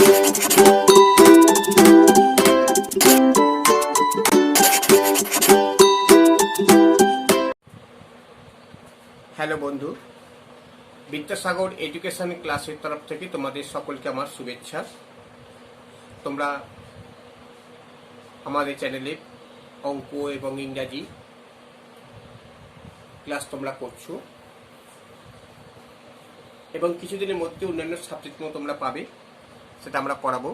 Hello বন্ধু, Vidyasagar education ক্লাসের তরফ থেকে তোমাদের সকলকে আমার শুভেচ্ছা। তোমরা আমাদের চ্যানেলে অঙ্ক এবং ইংরাজি ক্লাস তোমরা করছো এবং কিছুদিনের মধ্যে অন্যান্য সাবজেক্টও তোমরা পাবে, সেটা আমরা পড়াবো।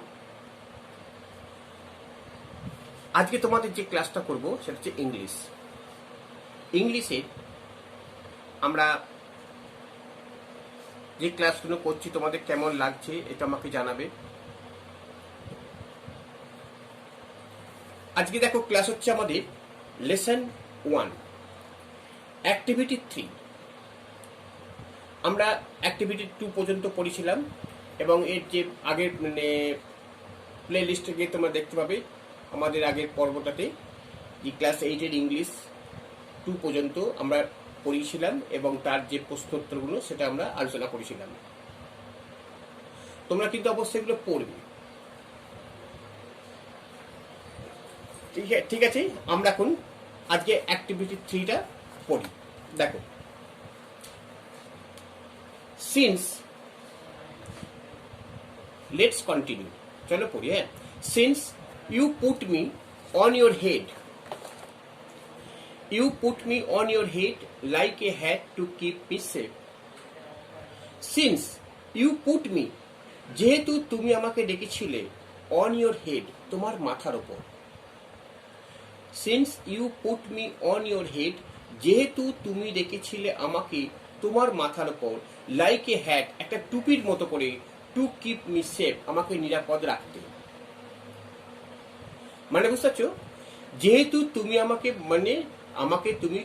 আজকে তোমাদের যে ক্লাসটা করব সেটা হচ্ছে ইংলিশে আমরা যে ক্লাসগুলো করছি তোমাদের কেমন লাগছে এটা আমাকে জানাবে। আজকে দেখো ক্লাস হচ্ছে আমাদের লেসন 1 অ্যাক্টিভিটি 3। আমরা অ্যাক্টিভিটি 2 পর্যন্ত পড়েছিলাম এবং এর যে আগের প্লে লিস্টে গিয়ে তোমরা দেখতে পাবে আমাদের আগের পর্বটাতে যে ক্লাস 8-এর ইংলিশ 2 পর্যন্ত আমরা পড়িয়েছিলাম এবং তার যে প্রশ্নোত্তরগুলো সেটা আমরা আলোচনা করেছিলাম। তোমরা কিন্তু অবশ্যই এগুলো পড়বে, ঠিক আছে? আমরা এখন আজকে অ্যাক্টিভিটি 3টা পড়ি। দেখো, সিন্স, লেটস কন্টিনিউ, চলো পড়ি। হ্যাঁ, since you put me on your head, You put me on your head like a hat to keep me safe. Since you put me, যেহেতু তুমি আমাকে ডেকেছিলে, on your head, তোমার মাথার উপর। Since you put me on your head, যেহেতু তুমি ডেকেছিলে আমাকে তোমার মাথার উপর, like a hat, একটা টুপির মতো করে, to keep me safe, আমাকে নিরাপদ রাখতে। মানে বুঝতে পারছো? যেহেতু তুমি আমাকে তুমি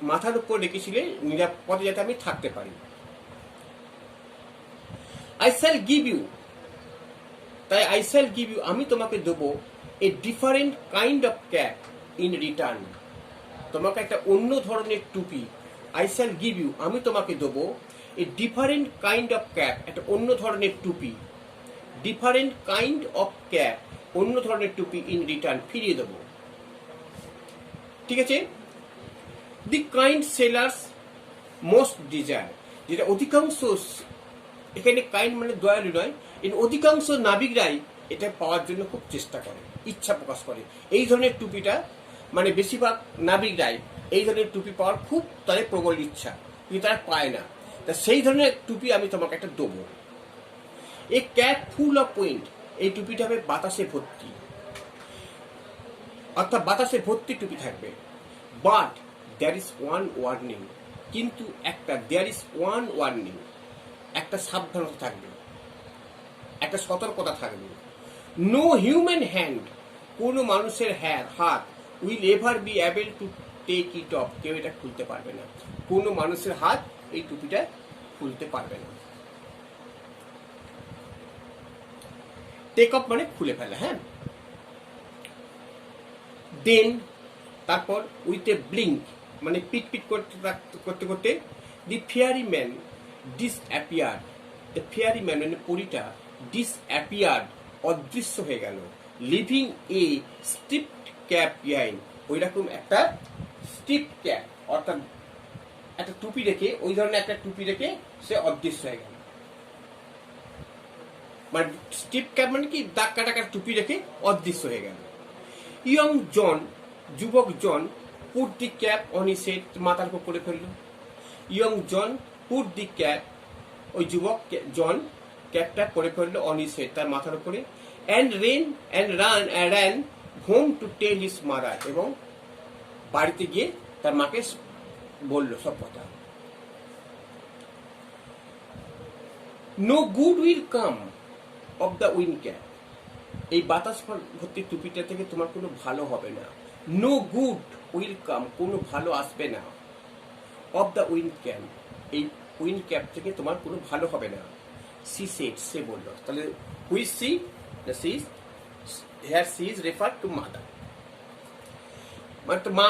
মাথার উপর রেখেছিলে নিরাপদে যাতে আমি থাকতে পারি। আই শ্যাল গিভ ইউ, তাই আই শ্যাল গিভ ইউ, আমি তোমাকে দেবো a different kind of cap in return, তোমাকে একটা অন্য ধরনের টুপি। আই শ্যাল গিভ ইউ, আমি তোমাকে দেবো a different kind of cap, একটা অন্য ধরনের টুপি। ডিফারেন্ট কাইন্ড অফ ক্যাপ, অন্য ধরনের টুপি, ইন রিটার্ন, ফিরিয়ে দেবো। ঠিক আছে? দি কাইন্ড সেলার্স মোস্ট ডিজায়ার, যেটা অধিকাংশ, এখানে কাইন্ড মানে দয়ালু নয়, এর অধিকাংশ নাবিকরাই এটা পাওয়ার জন্য খুব চেষ্টা করে, ইচ্ছা প্রকাশ করে। এই ধরনের টুপিটা মানে বেশিরভাগ নাবিকরাই এই ধরনের টুপি পাওয়ার খুব তাদের প্রবল ইচ্ছা, কিন্তু তারা পায় না। তা সেই ধরনের টুপি আমি তোমাকে একটা দেবো। A cap full of wind, এই টুপিটা হবে বাতাসে ভর্তি, অর্থাৎ বাতাসে ভর্তি টুপি থাকবে। But there is one warning, কিন্তু একটা দেয়ার ইজ ওয়ান ওয়ার্নিং, একটা সাবধানতা থাকবে, একটা সতর্কতা থাকবে। নো হিউম্যান হ্যান্ড, কোনো মানুষের হাত, will ever be able to take it off, কেউ এটা খুলতে পারবে না। কোনো মানুষের হাত এই টুপিটা খুলতে পারবে না। টেক অফ মানে খুলে ফেলা। হ্যাঁ, দেন, তারপর উইথ এ ব্লিঙ্ক মানে পিট পিট করতে করতে the fairy man disappeared, the fairy man মানে পরীটা ডিসঅ্যাপিয়ার্ড, অদৃশ্য হয়ে গেল। Leaving a striped cap behind, ওই রকম একটা স্ট্রিপড ক্যাপ, অর্থাৎ একটা টুপি রেখে, ওই ধরনের একটা টুপি রেখে সে অদৃশ্য হয়ে গেল। মানে স্ট্রিপ ক্যাপ মানে কি, দাগ কাটা টুপি রেখে অদৃশ্য হয়ে গেল। ইয়ং জন, যুবক John, put the cap on his head, মাথার উপর করে ফেলল। Young John put the cap, ওই যুবক জন ক্যাপটা করে ফেলল অন হিজ হেড, তার মাথার উপরে। And ran home to tell his mother, এবং বাড়িতে গিয়ে তার মাকে বলল সব কথা। No good will come of the wind cap, এই বাতাস ভর্তি টুপিটা থেকে তোমার কোনো ভালো হবে না। নো গুড উইল কাম, কোনো ভালো আসবে না। অফ দ্য উইন্ড ক্যাপ, এই উইন্ড ক্যাপ থেকে তোমার কোনো ভালো হবে না। সি সেড, সে বলল। তাহলে which she, the she, here she is refer to mother, মানে তো মা।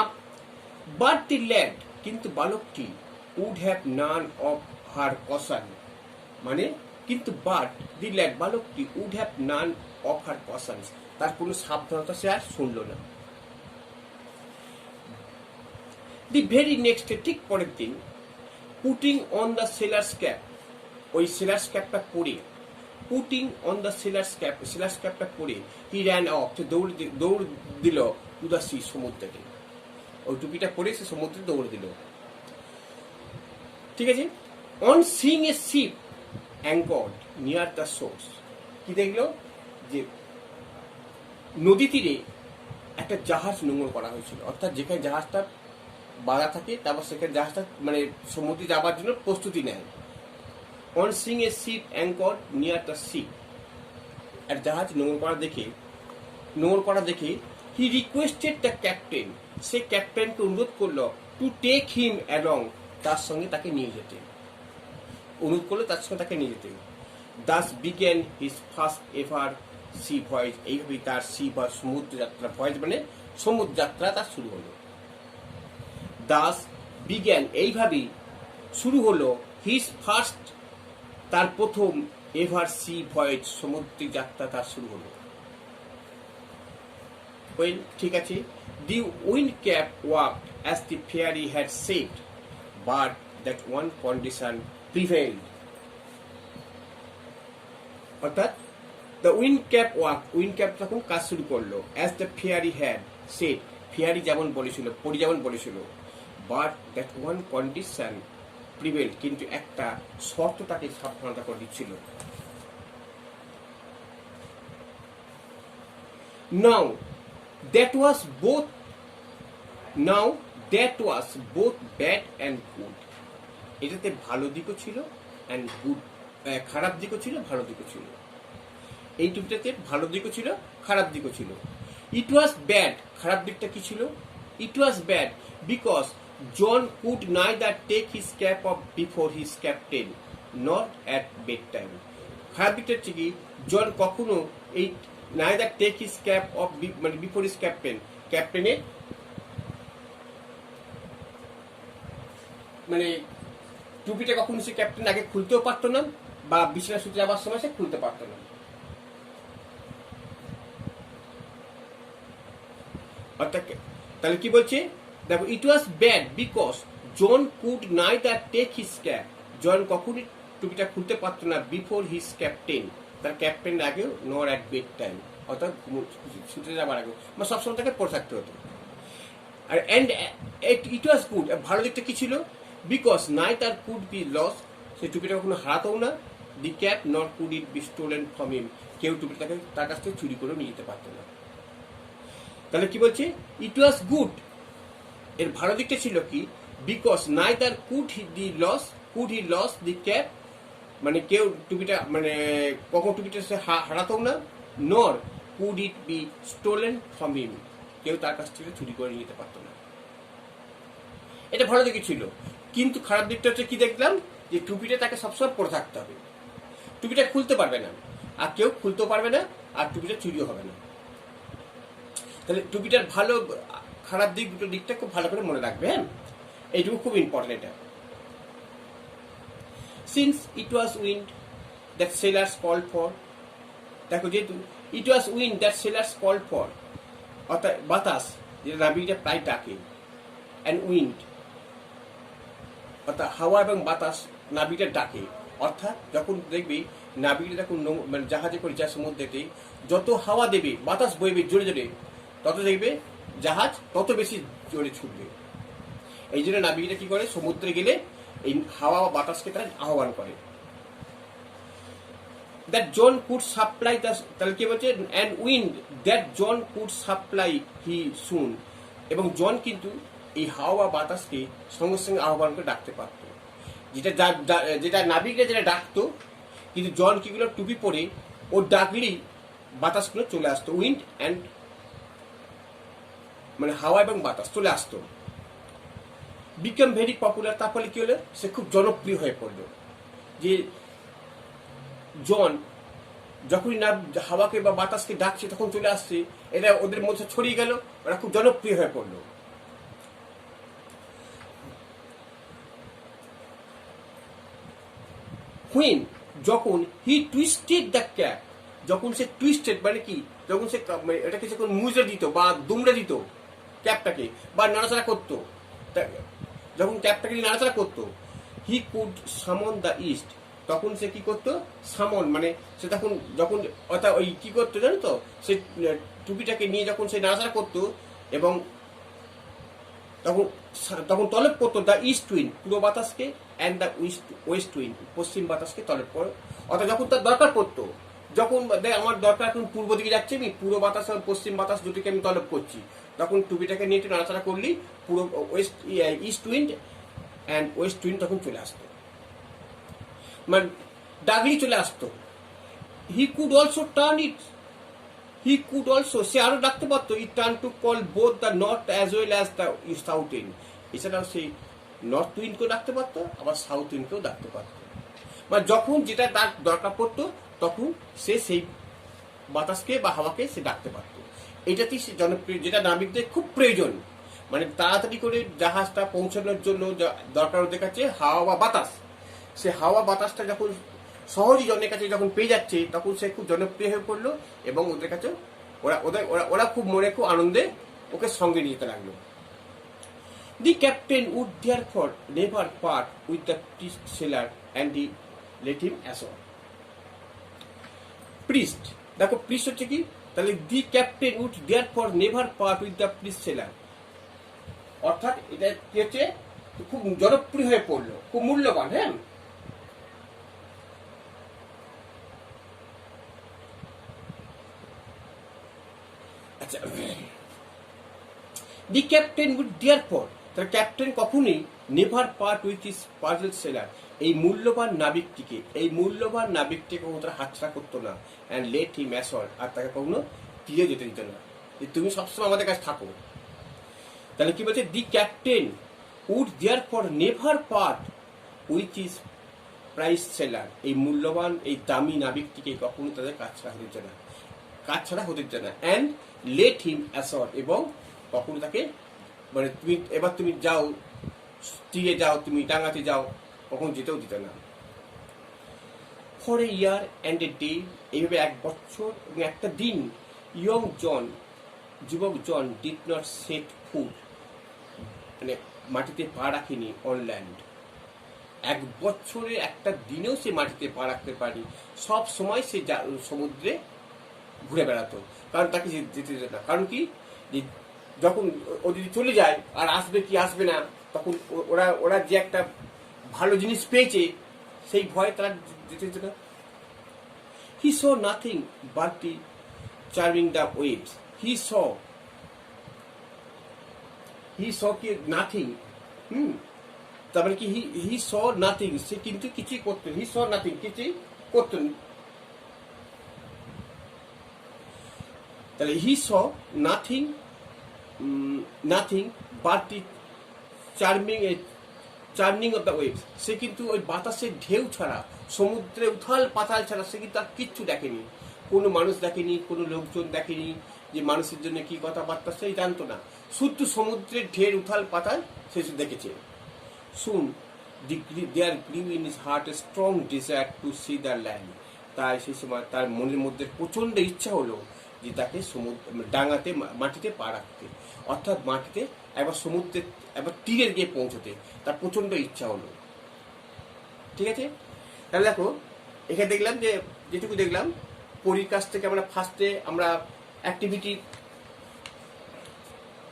বাট দি ল্যাড, কিন্তু বালকটি, would have none of her caution, মানে কিন্তু বাট দি ল্যাড বালকটি would have none of her cautions, তার কোনো সাবধানতা সে আর শুনল না। দি ভেরি নেক্সট ডে, ঠিক পরের দিন, putting on the sailor's cap, ওই সেলার্স ক্যাপটা পরে, পুটিং অন দ্য সেলার্স ক্যাপটা পরে হি র্যান অফ, সে দৌড় দিল টু দ্য সি, সমুদ্রে। ওই টুপিটা পরে সে সমুদ্রে দৌড় দিল, ঠিক আছে। On seeing a ship anchored near the source, কি দেখলো, যে নদী তীরে একটা জাহাজ নোঙর করা হয়েছিল, অর্থাৎ যেখানে জাহাজটা বাঁধা থাকে, তারপর সেখানে জাহাজটা মানে সমুদ্রে যাবার জন্য প্রস্তুতি নেয়। On seeing a ship anchored near the sea, আর জাহাজ নোঙর করা দেখে হি রিকোয়েস্টেড দ্য ক্যাপ্টেন, সে ক্যাপ্টেনকে অনুরোধ করলো টু টেক হিম অ্যালং, তার সঙ্গে তাকে নিয়ে যেতে, অনুরোধ করলো তার সঙ্গে তাকে নিয়ে যেতে। Das began his first ever C voice, এইভাবেই তার সি ভয়েজ, সমুদ্র যাত্রা, ভয়েজ মানে সমুদ্র যাত্রা তার শুরু হলো। দাস বিগ্যান, এইভাবেই শুরু হলো, হিজ ফার্স্ট, তার প্রথম, এভার সি ভয়েজ, সমুদ্রিক যাত্রা তার শুরু হলো। ওয়েল, ঠিক আছে। The wind cap work as the fairy had said, but that one condition prevailed, অর্থাৎ the wind cap work, wind cap তখন কাজ শুরু করলো, as the fairy had said, fairy যেমন বলেছিল, পরি যেমন বলেছিল, but that one condition prevailed, কিন্তু একটা শর্ত তাকে সাবধানতা করে দিচ্ছিল। Now that was both bad and good, এটাতে ভালো দিকও ছিল and good, খারাপ দিকও ছিল, ভালো দিকও ছিল। এই টুপিটাতে ভালো দিকও ছিল, খারাপ দিকও ছিল। ইট ওয়াজ ব্যাড, খারাপ দিকটা কি ছিল? It was bad because John could neither take his cap off before his captain not at bed time. খারাপ দিকটা হচ্ছে কি, জন কখনো এই neither take his cap off মানে বিফোর হিজ ক্যাপ্টেনের মানে টুপিটা কখনো সে ক্যাপ্টেন আগে খুলতেও পারতো না, বা বিছানা শুতে যাবার সময় সে খুলতে পারতো না। অর্থাৎ তাহলে কি বলছে দেখো, it was bad because John could neither take his cap, John কখনই টুপিটা খুলতে পারতো না বিফোর হিজ ক্যাপ্টেন, তার ক্যাপ্টেন আগেও, নর অ্যাট বেড টাইম, অর্থাৎ শুতে যাবার আগে, মানে সবসময় তাকে পরে থাকতে হতো। আর অ্যান্ড ইট ওয়াজ গুড, ভালো দিকটা কি ছিল? Because neither could be lost, সে টুপিটা কখনো হারাতেও না, the cap not could it be stolen from him, কেউ টুপিটাকে তার কাছ থেকে চুরি করে নিয়ে যেতে পারতো না। তাহলে কি বলছে? ইট ওয়াজ গুড, এর ভালো দিকটা ছিল কি? Because neither could he loss the cap, মানে কেউ টুপিটা মানে কখন টুপিটা সে হারাতেও না, নর could it be stolen from him, কেউ তার কাছ থেকে চুরি করে নিতে পারতো না। এটা ভালো দিকে ছিল। কিন্তু খারাপ দিকটা হচ্ছে কি দেখলাম, যে টুপিটা তাকে সবসময় পরে থাকতে হবে, টুপিটা খুলতে পারবে না, আর কেউ খুলতেও পারবে না, আর টুপিটা চুরিও হবে না। তাহলে টুপিটার ভালো খারাপ দিক, দুটো দিকটা খুব ভালো করে মনে রাখবে। হ্যাঁ, এইটুকু খুব ইম্পর্টেন্ট। এটা since it was wind that sailors call for, দেখো যেহেতু it was wind that sailors call for, অর্থাৎ বাতাস যেটা নাবিকরা প্রায় ডাকে, অ্যান্ড উইন্ড অর্থাৎ হাওয়া এবং বাতাস নাবিকরা ডাকে। অর্থাৎ যখন দেখবি নাবিকরা যখন মানে জাহাজে করে যায় সমুদ্রেতে, যত হাওয়া দেবে, বাতাস বইবে জোরে জোরে, তত দেখবে জাহাজ তত বেশি জোরে ছুটবে। এই জন্য নাবিকরা কি করে, সমুদ্রে গেলে এই হাওয়া বা বাতাসকে তারা আহ্বান করে। দ্যাট জন কুড সাপ্লাই, তাহলে কি বলছে, and wind that John could supply he soon, এবং জন কিন্তু এই হাওয়া বাতাসকে সঙ্গে সঙ্গে আহ্বান করে ডাকতে পারত। যেটা নাবিকরা যেটা ডাকতো, কিন্তু জন কিগুলো টুপি পরে ও ডাকলেই বাতাসগুলো চলে আসতো, উইন্ড অ্যান্ড মানে হাওয়া এবং বাতাস চলে আসতো। বিকাম ভেরি পপুলার, তার ফলে কি হলো, সে খুব জনপ্রিয় হয়ে পড়লো। যে জন যখনই না হাওয়াকে বা বাতাসকে ডাকছে তখন চলে আসছে, এটা ওদের মধ্যে ছড়িয়ে গেল, ওরা খুব জনপ্রিয় হয়ে পড়লো। When যখন হি টুইস্টেড দ্য ক্যাপ, যখন সে টুইস্টেড মানে কি, যখন সে এটাকে যখন মুজড়ে দিত বা দুমড়ে দিত ক্যাপটাকে, বা নাড়াচাড়া করতো, যখন ক্যাপটাকে নাড়াচাড়া করতো, হি কুড সামন দ্য ইস্ট, তখন সে কি করতো, সামন মানে সে তখন যখন অর্থাৎ ওই কি করতো জানো তো, সে টুপিটাকে নিয়ে যখন সে নাড়াচাড়া করতো এবং তখন তখন তলব করতো দ্য ইস্ট উইন্ড, পূর্ব বাতাসকে, অ্যান্ড দ্য ওয়েস্ট উইন্ড, পশ্চিম বাতাসকে তলব করে। অর্থাৎ যখন তার দরকার পড়তো, যখন আমার দরকার এখন পূর্ব দিকে যাচ্ছে, আমি পূর্ব বাতাস এবং পশ্চিম বাতাস দুটিকে আমি তলব করছি, তখন টুপিটাকে নিয়ে একটু নাড়াচাড়া করলেই পুরো east wind and west wind তখন চলে আসতো, মানে ডাগলি চলে আসতো। He could also turn it, he could also, সে আরো ডাকতে পারতো, ই turn to call both the north as well as the south wind, এছাড়াও সেই নর্থ উইন্ডকেও ডাকতে পারতো, আবার সাউথ উইন্ডকেও ডাকতে পারতো। মানে যখন যেটা তার দরকার পড়তো তখন সে সেই বাতাসকে বা হাওয়াকে সে ডাকতে পারত। এটাতেই সে জনপ্রিয়, যেটা নাবিকদের খুব প্রয়োজন, মানে তাড়াতাড়ি করে জাহাজটা পৌঁছানোর জন্য দরকার ওদের কাছে হাওয়া বা বাতাস। সে হাওয়া বাতাসটা যখন সহজেই জনের কাছে যখন পেয়ে যাচ্ছে, তখন সে খুব জনপ্রিয় হয়ে পড়লো এবং ওদের কাছে ওরা খুব মনে খুব আনন্দে ওকে সঙ্গে নিয়ে যেতে লাগলো। The captain would therefore never part with the priest sailor and he let him ashore. Priest, দেখো priest হচ্ছে কি, তাহলে the captain would therefore never part with the priest sailor, অর্থাৎ এটা কি হচ্ছে, খুব জনপ্রিয় হয়ে পড়লো, খুব মূল্যবান। হ্যাঁ, আচ্ছা, the captain would therefore, তাহলে ক্যাপ্টেন কখনই never part with his puzzle seller, এই মূল্যবান নাবিকটিকে কখনো তারা হাতছাড়া করতো না, অ্যান্ড লেট হিম অ্যাশোর, আর তাকে কখনো তীরে যেতে দিত না, যে তুমি সবসময় আমাদের কাছে থাকো। তাহলে কি বলছে, the captain would therefore never part with his prize sailor, এই মূল্যবান এই দামি নাবিকটিকে কখনো তাদের কাজ ছাড়া হতে দিত না, অ্যান্ড লেট হিম অ্যাশোর, এবং কখনো তাকে মানে তুমি যাও, তীরে যাও, তুমি ডাঙাতে যাও, কখন যেতেও দিত না। For a year and a day, এইভাবে 1 বছর এবং একটা দিন, যুবক জন ডিড নট সেট ফুট, মানে মাটিতে পা রাখেনি, অন ল্যান্ড। 1 বছরে একটা দিনেও সে মাটিতে পা রাখতে পারেনি, সব সময় সে সমুদ্রে ঘুরে বেড়াতো, কারণ তাকে যেতে দিত না। কারণ কি, যখন ও যদি চলে যায় আর আসবে কি আসবে না, তখন ওরা যে একটা ভালো জিনিস পেয়েছে সেই ভয় তারা যেতে দিত না। He saw nothing but the charming the waves, he saw কি নাথিং, তার মানে কি, হি স নাথিং, সে কিন্তু কিছুই করতেন, হি স নাথিং, কিছুই করতেন। তাহলে he saw nothing but the churning of the waves, সে কিন্তু ওই বাতাসের ঢেউ ছাড়া, সমুদ্রে উথাল পাতাল ছাড়া সে কিন্তু আর কিচ্ছু দেখেনি, কোনো মানুষ দেখেনি, কোনো লোকজন দেখেনি, যে মানুষের জন্য কি কথাবার্তা সেই জানতো না, শুধু সমুদ্রের ঢের উথাল পাতাল সে দেখেছে। Soon there grew in his heart a strong desire to see the land, তাই সেই সময় তার মনের মধ্যে প্রচণ্ড ইচ্ছা হলো যে তাকে ডাঙাতে, মাটিতে পা রাখতে, অর্থাৎ মাটিতে একবার সমুদ্রে একবার তীরে গিয়ে পৌঁছতে তার প্রচণ্ড ইচ্ছা হলো। ঠিক আছে, তাহলে দেখো এখানে দেখলাম যে যেটুকু দেখলাম পরীর কাছ থেকে আমরা ফার্স্টে আমরা অ্যাক্টিভিটি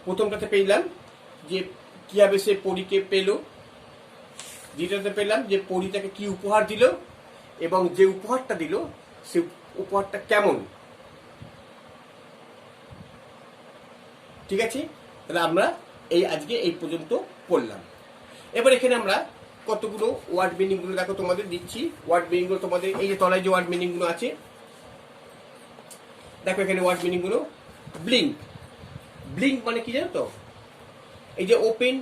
প্রথমটাতে পেলাম যে কিভাবে সে পরীকে পেল, দ্বিতীয়তে পেলাম যে পরী তাকে কি উপহার দিল এবং যে উপহারটা দিল সে উপহারটা কেমন। ঠিক আছে, তাহলে আমরা আজকে এই পর্যন্ত পড়লাম। এবার এখানে আমরা কতগুলো ওয়ার্ড মিনিং গুলো দেখো তোমাদের দিচ্ছি, ওয়ার্ড মিনিং গুলো তোমাদের এই যে তলায় যে ওয়ার্ড মিনিং গুলো আছে দেখো, এখানে ওয়ার্ড মিনিং গুলো। ব্লিঙ্ক, ব্লিঙ্ক মানে কি জানো তো, এই যে open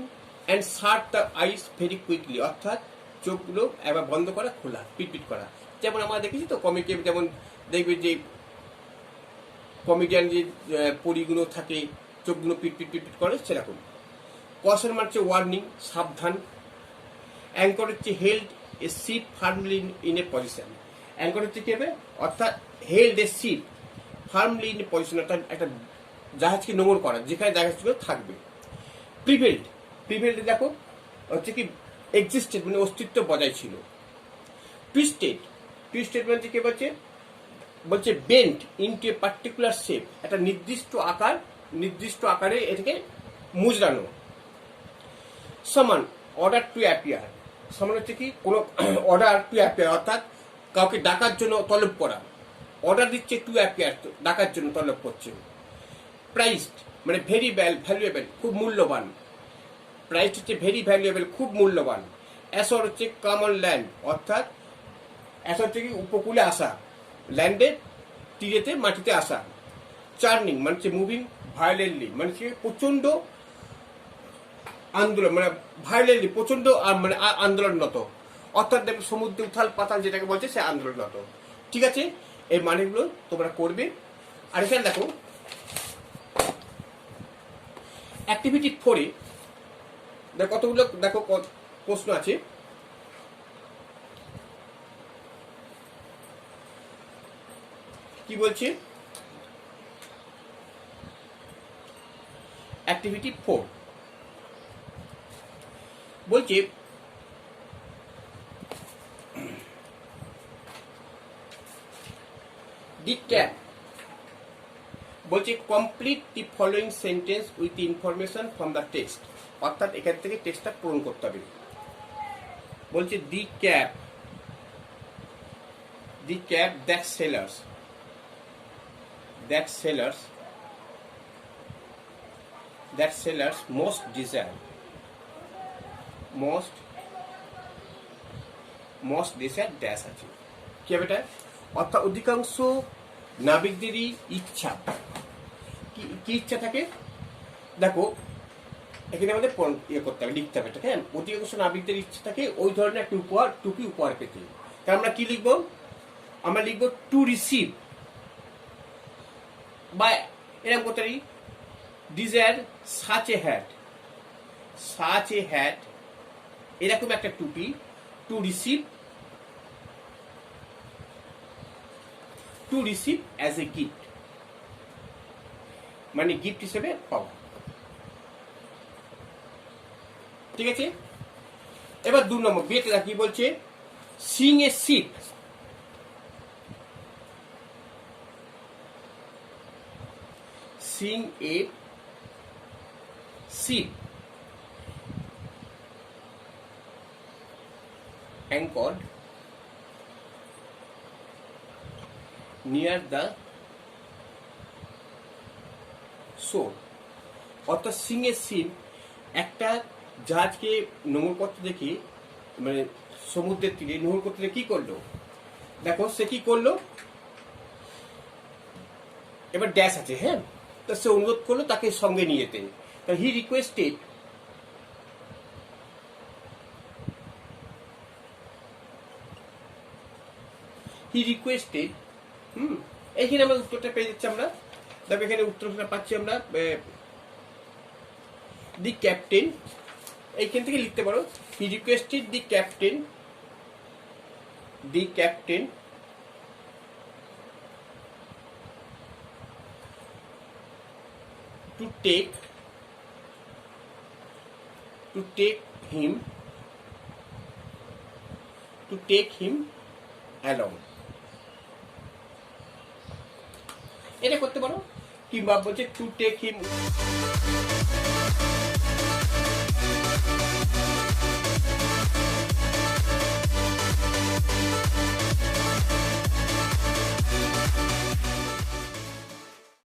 and shut the eyes very quickly, অর্থাৎ চোখগুলো একবার বন্ধ করা, খোলা, পিটপিট করা। যেমন আমরা দেখেছি তো কমিকে, যেমন দেখবে যে কমেডিয়ান যে পরিগুলো থাকে চোখগুলো পিটপিট পিটপিট করে সেরকম। কশন মারছে ওয়ার্নিং, সাবধান। অ্যাঙ্কর হচ্ছে held a ship firmly in a position, anchor হচ্ছে কি হবে, অর্থাৎ held a ship firmly in position, অর্থাৎ একটা জাহাজকে নোঙর করা, যেখানে জাহাজগুলো থাকবে। প্রিভেল্ড, প্রিভেল্ড দেখো হচ্ছে কি এক্সিস্টেড মানে অস্তিত্ব বজায় ছিল। টুইস্টেড, টুইস্টেড মানে কি বলছে, বলছে bent into a particular shape, একটা নির্দিষ্ট আকার, নির্দিষ্ট আকারে এটাকে মুজরানো। সমান, অর্ডার টু অ্যাপিয়ার, সমান হচ্ছে কি কোনো অর্ডার টু অ্যাপিয়ার, অর্থাৎ কাউকে ডাকার জন্য তলব করা, অর্ডার দিচ্ছে টু অ্যাপিয়ার, ডাকার জন্য তলব করছে। প্রাইসড মানে ভেরি ভ্যালুয়েবল, খুব মূল্যবান, প্রাইস হচ্ছে ভেরি ভ্যালুয়েবল, খুব মূল্যবান। অ্যাসর হচ্ছে কমন ল্যান্ড, অর্থাৎ অ্যাসর হচ্ছে কি উপকূলে আসা, ল্যান্ডের তীরেতে মাটিতে আসা। চার্নিং মানে হচ্ছে মুভিং ভায়োলেন্টলি, মানে হচ্ছে প্রচণ্ড আন্দোলন, মানে ভায়োলেন্টলি প্রচণ্ড মানে আন্দোলনরত, অর্থাৎ সমুদ্রে উথাল পাতাল যেটাকে বলছে সে আন্দোলনরত। ঠিক আছে, এই মানেগুলো তোমরা করবে। আর এখানে দেখো অ্যাক্টিভিটি 4-এ দেখো কতগুলো দেখো প্রশ্ন আছে। কি বলছে, অ্যাক্টিভিটি 4 বলছে দি ক্যাপ, বলছে complete the following sentence with information from the text, অর্থাৎ এখান থেকে টেক্সটটা পূরণ করতে হবে। বলছে the cap that sailors most desire dash আছে কি হবে এটা, অর্থাৎ অধিকাংশ নাবিকদেরই ইচ্ছা, কি ইচ্ছা থাকে দেখো এখানে আমাদের ইয়ে করতে হবে, লিখতে হবে, হ্যাঁ। অধিকাংশ নাবিকদের ইচ্ছা থাকে ওই ধরনের একটা টুপি উপহার পেতে। তা আমরা কি লিখবো, আমরা লিখবো টু রিসিভ, বা এরকম করতে পারি ডিজায়ার সাচ এ হ্যাট, এরকম একটা টুপি, to receive as a gift, মানে গিফট হিসেবে পাওয়া। ঠিক আছে, এবার 2 নম্বর বিয়েতে কি বলছে, Singh a ship, anchored near the shore, অর্থাৎ সিং এ শিপ একটা জাহাজকে নোঙর করতে দেখি, মানে সমুদ্রের তীরে নোঙর করতে দেখে কি করলো, দেখো সে কি করলো, এবার ড্যাশ আছে, হ্যাঁ। তা সে অনুরোধ করলো তাকে সঙ্গে নিয়ে যেতে। তা হি রিকোয়েস্টেড এইখানে আমরা উত্তরটা পেয়ে যাচ্ছি আমরা, দেখো এখানে উত্তরটা পাচ্ছি আমরা, দি ক্যাপ্টেন, এইখান থেকে লিখতে পারো he requested the captain to take him along, এটা করতে পারো। কিংবা বলছে টু টেক হিম